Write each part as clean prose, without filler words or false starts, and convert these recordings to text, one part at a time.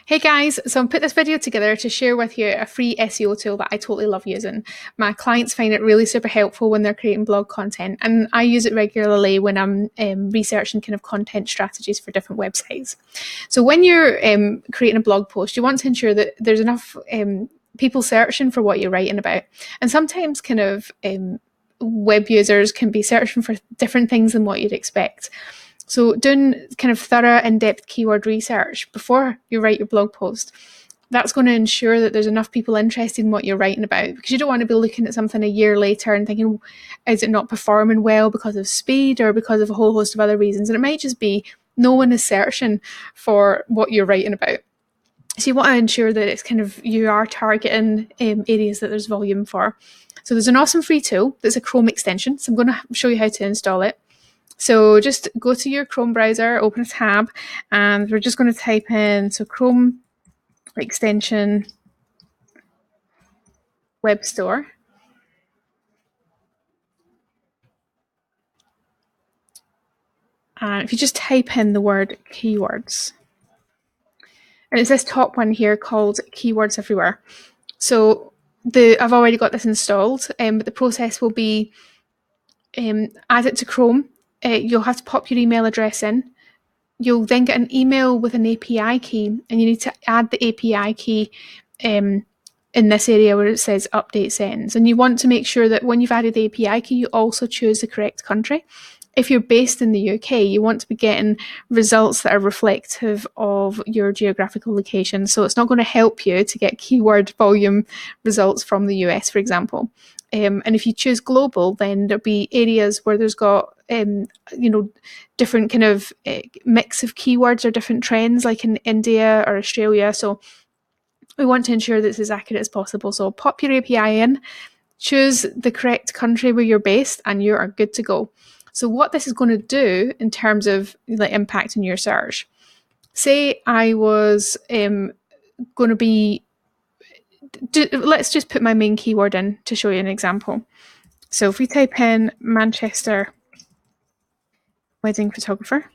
Hey guys, so I put this video together to share with you a free SEO tool that I totally love using. My clients find it really super helpful when they're creating blog content, and I use it regularly when I'm researching kind of content strategies for different websites. So when you're creating a blog post, you want to ensure that there's enough people searching for what you're writing about. And sometimes kind of web users can be searching for different things than what you'd expect. So doing kind of thorough, in-depth keyword research before you write your blog post, that's going to ensure that there's enough people interested in what you're writing about, because you don't want to be looking at something a year later and thinking, is it not performing well because of speed or because of a whole host of other reasons? And it might just be no one is searching for what you're writing about. So you want to ensure that it's kind of, you are targeting areas that there's volume for. So there's an awesome free tool that's a Chrome extension. So I'm going to show you how to install it. So just go to your Chrome browser, open a tab, and we're just going to type in, so Chrome extension web store. And if you just type in the word keywords, and it's this top one here called Keywords Everywhere. So I've already got this installed, but the process will be add it to Chrome. You'll have to pop your email address in. You'll then get an email with an API key, and you need to add the API key in this area where it says update settings. And you want to make sure that when you've added the API key, you also choose the correct country. If you're based in the UK, you want to be getting results that are reflective of your geographical location. So it's not going to help you to get keyword volume results from the US, for example. And if you choose global, then there'll be areas where there's got different kind of mix of keywords or different trends, like in India or Australia. So we want to ensure that it's as accurate as possible. So pop your API in, choose the correct country where you're based, and you are good to go. So what this is going to do in terms of like impact on your search, say I was going to be, let's just put my main keyword in to show you an example. So if we type in Manchester wedding photographer,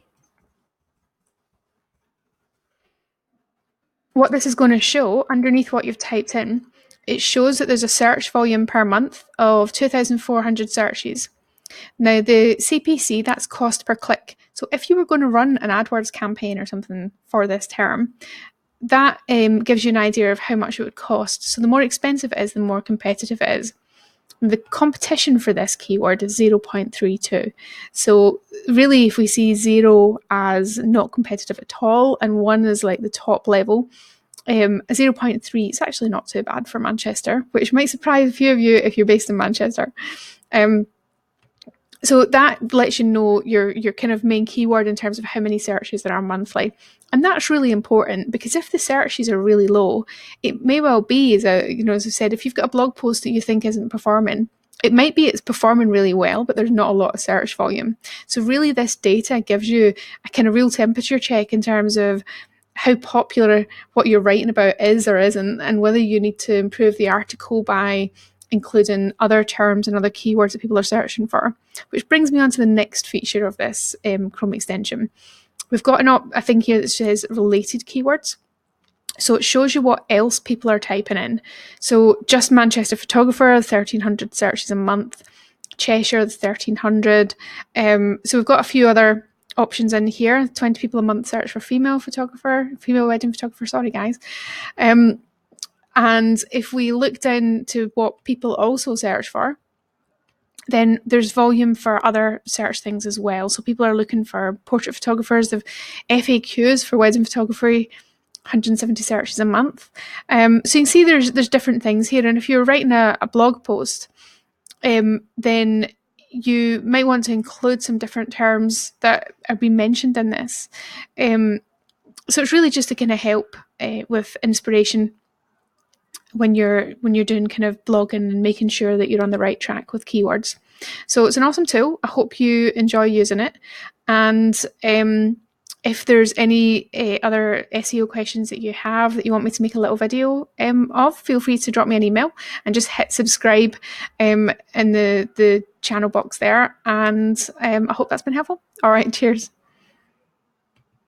what this is going to show underneath what you've typed in, it shows that there's a search volume per month of 2,400 searches. Now the CPC, that's cost per click. So if you were going to run an AdWords campaign or something for this term, that gives you an idea of how much it would cost. So the more expensive it is, the more competitive it is. The competition for this keyword is 0.32. So really, if we see 0 as not competitive at all and 1 is like the top level, 0.3 is actually not too bad for Manchester, which might surprise a few of you if you're based in Manchester. So that lets you know your kind of main keyword in terms of how many searches there are monthly. And that's really important, because if the searches are really low, it may well be, as I said, if you've got a blog post that you think isn't performing, it might be it's performing really well, but there's not a lot of search volume. So really this data gives you a kind of real temperature check in terms of how popular what you're writing about is or isn't, and whether you need to improve the article by including other terms and other keywords that people are searching for. Which brings me on to the next feature of this Chrome extension. We've got a thing here that says related keywords. So it shows you what else people are typing in. So just Manchester photographer, 1,300 searches a month. Cheshire, 1,300. So we've got a few other options in here. 20 people a month search for female wedding photographer, sorry guys. And if we look down to what people also search for, then there's volume for other search things as well. So people are looking for portrait photographers, the FAQs for wedding photography, 170 searches a month. So you can see there's different things here. And if you're writing a blog post, then you might want to include some different terms that are being mentioned in this. So it's really just to kind of help with inspiration when you're doing kind of blogging and making sure that you're on the right track with keywords. So it's an awesome tool. I hope you enjoy using it. And if there's any other SEO questions that you have that you want me to make a little video of, feel free to drop me an email and just hit subscribe in the channel box there. And I hope that's been helpful. All right, cheers.